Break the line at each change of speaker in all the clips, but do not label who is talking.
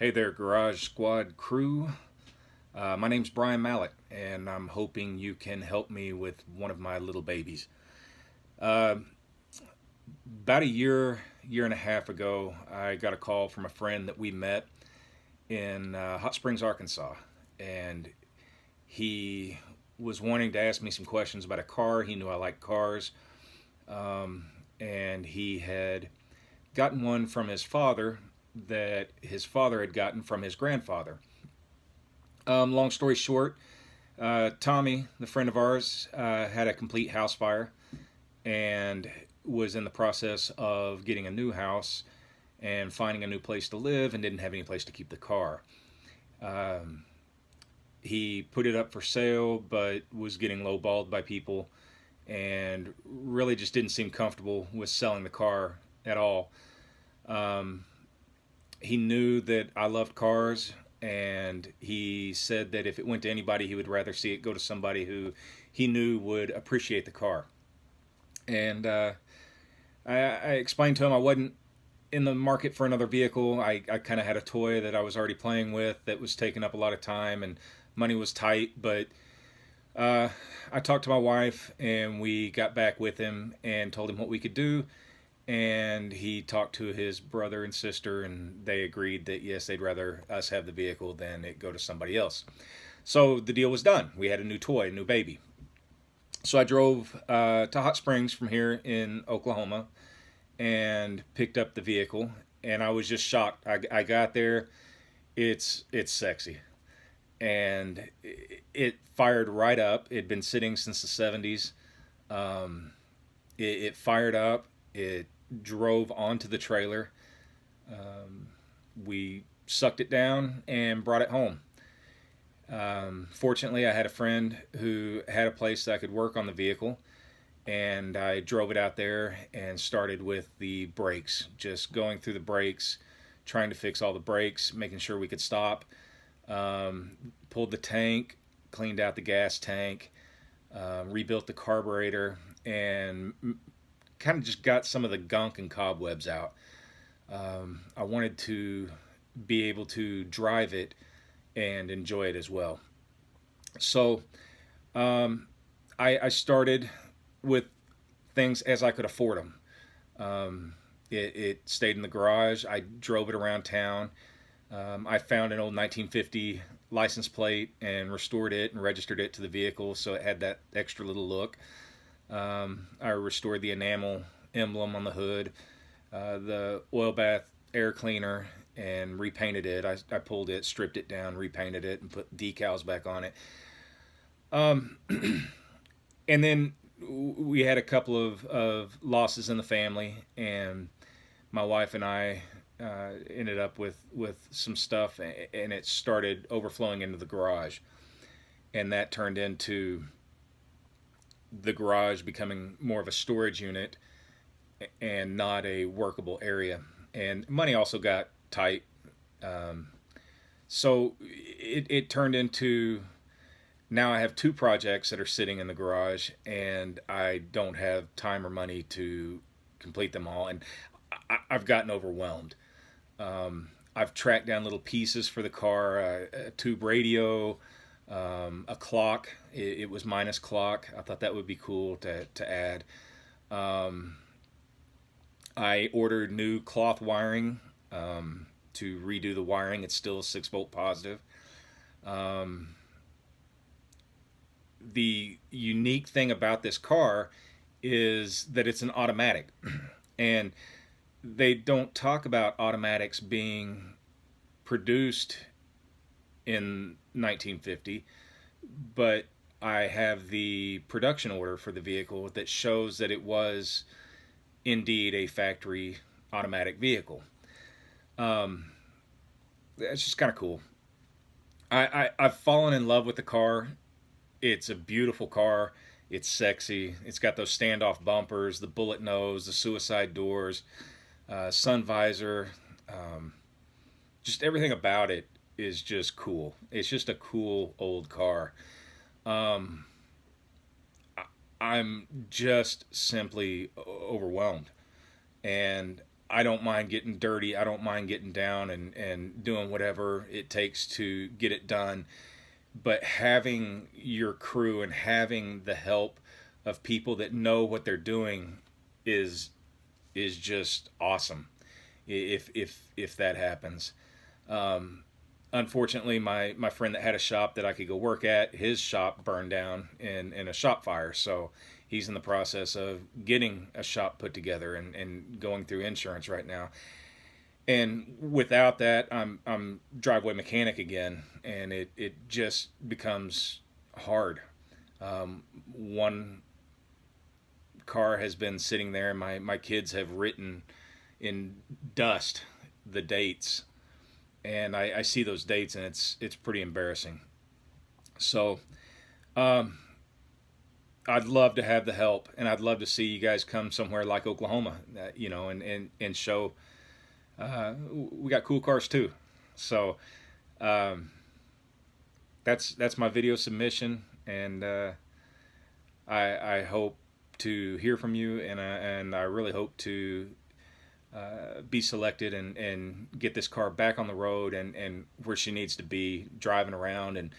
Hey there, Garage Squad crew. My name's Brian Mallett, and I'm hoping you can help me with one of my little babies. Uh, about a year and a half ago, I got a call from a friend that we met in Hot Springs, Arkansas, and he was wanting to ask me some questions about a car. He knew I like cars, um, and he had gotten one from his father that his father had gotten from his grandfather. Long story short, Tommy, the friend of ours, had a complete house fire and was in the process of getting a new house and finding a new place to live and didn't have any place to keep the car. Um, he put it up for sale, but was getting lowballed by people and really just didn't seem comfortable with selling the car at all. Um, he knew that I loved cars, and he said that if it went to anybody, he would rather see it go to somebody who he knew would appreciate the car. And I explained to him I wasn't in the market for another vehicle. I kind of had a toy that I was already playing with that was taking up a lot of time, and money was tight. But uh, I talked to my wife, and we got back with him and told him what we could do. And he talked to his brother and sister, and they agreed that yes, they'd rather us have the vehicle than it go to somebody else. So the deal was done. We had a new toy, a new baby. So I drove to Hot Springs from here in Oklahoma and picked up the vehicle, and I was just shocked. I got there. It's sexy, and it fired right up. It'd been sitting since the '70s. It fired up. It drove onto the trailer. Um, we sucked it down and brought it home. Fortunately, I had a friend who had a place that I could work on the vehicle, and I drove it out there and started with the brakes, just going through the brakes, trying to fix all the brakes, making sure we could stop. Pulled the tank, cleaned out the gas tank, rebuilt the carburetor, and kind of just got some of the gunk and cobwebs out. I wanted to be able to drive it and enjoy it as well. So um, I started with things as I could afford them. It stayed in the garage. I drove it around town. I found an old 1950 license plate and restored it and registered it to the vehicle so it had that extra little look. I restored the enamel emblem on the hood, the oil bath air cleaner, and repainted it. I pulled it, stripped it down, repainted it, and put decals back on it. Um, and then we had a couple of losses in the family, and my wife and I ended up with some stuff, and it started overflowing into the garage, and that turned into the garage becoming more of a storage unit and not a workable area. And money also got tight. Um, so it turned into now I have two projects that are sitting in the garage, and I don't have time or money to complete them all. And I've gotten overwhelmed. I've tracked down little pieces for the car, a tube radio, a clock. It was minus clock. I thought that would be cool to add. Um, I ordered new cloth wiring to redo the wiring. It's still 6 volt positive. Um, the unique thing about this car is that it's an automatic. And they don't talk about automatics being produced in 1950, but I have the production order for the vehicle that shows that it was indeed a factory automatic vehicle. Um, that's just kind of cool. I've fallen in love with the car. It's a beautiful car. It's sexy. It's got those standoff bumpers, the bullet nose, the suicide doors, sun visor. Um, just everything about it is just cool. It's just a cool old car. Um, I'm just simply overwhelmed, and I don't mind getting dirty. I don't mind getting down and doing whatever it takes to get it done. But having your crew and having the help of people that know what they're doing is just awesome. If that happens. Unfortunately, my friend that had a shop that I could go work at, his shop burned down in a shop fire. So he's in the process of getting a shop put together and going through insurance right now. And without that, I'm driveway mechanic again, and it just becomes hard. One car has been sitting there. My kids have written in dust the dates, and I see those dates, and it's pretty embarrassing. So I'd love to have the help, and I'd love to see you guys come somewhere like Oklahoma, and show we got cool cars too. So um, that's my video submission, and I hope to hear from you, and I really hope to be selected and get this car back on the road and where she needs to be, driving around and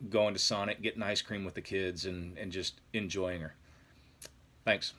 going to Sonic, getting ice cream with the kids, and just enjoying her. Thanks.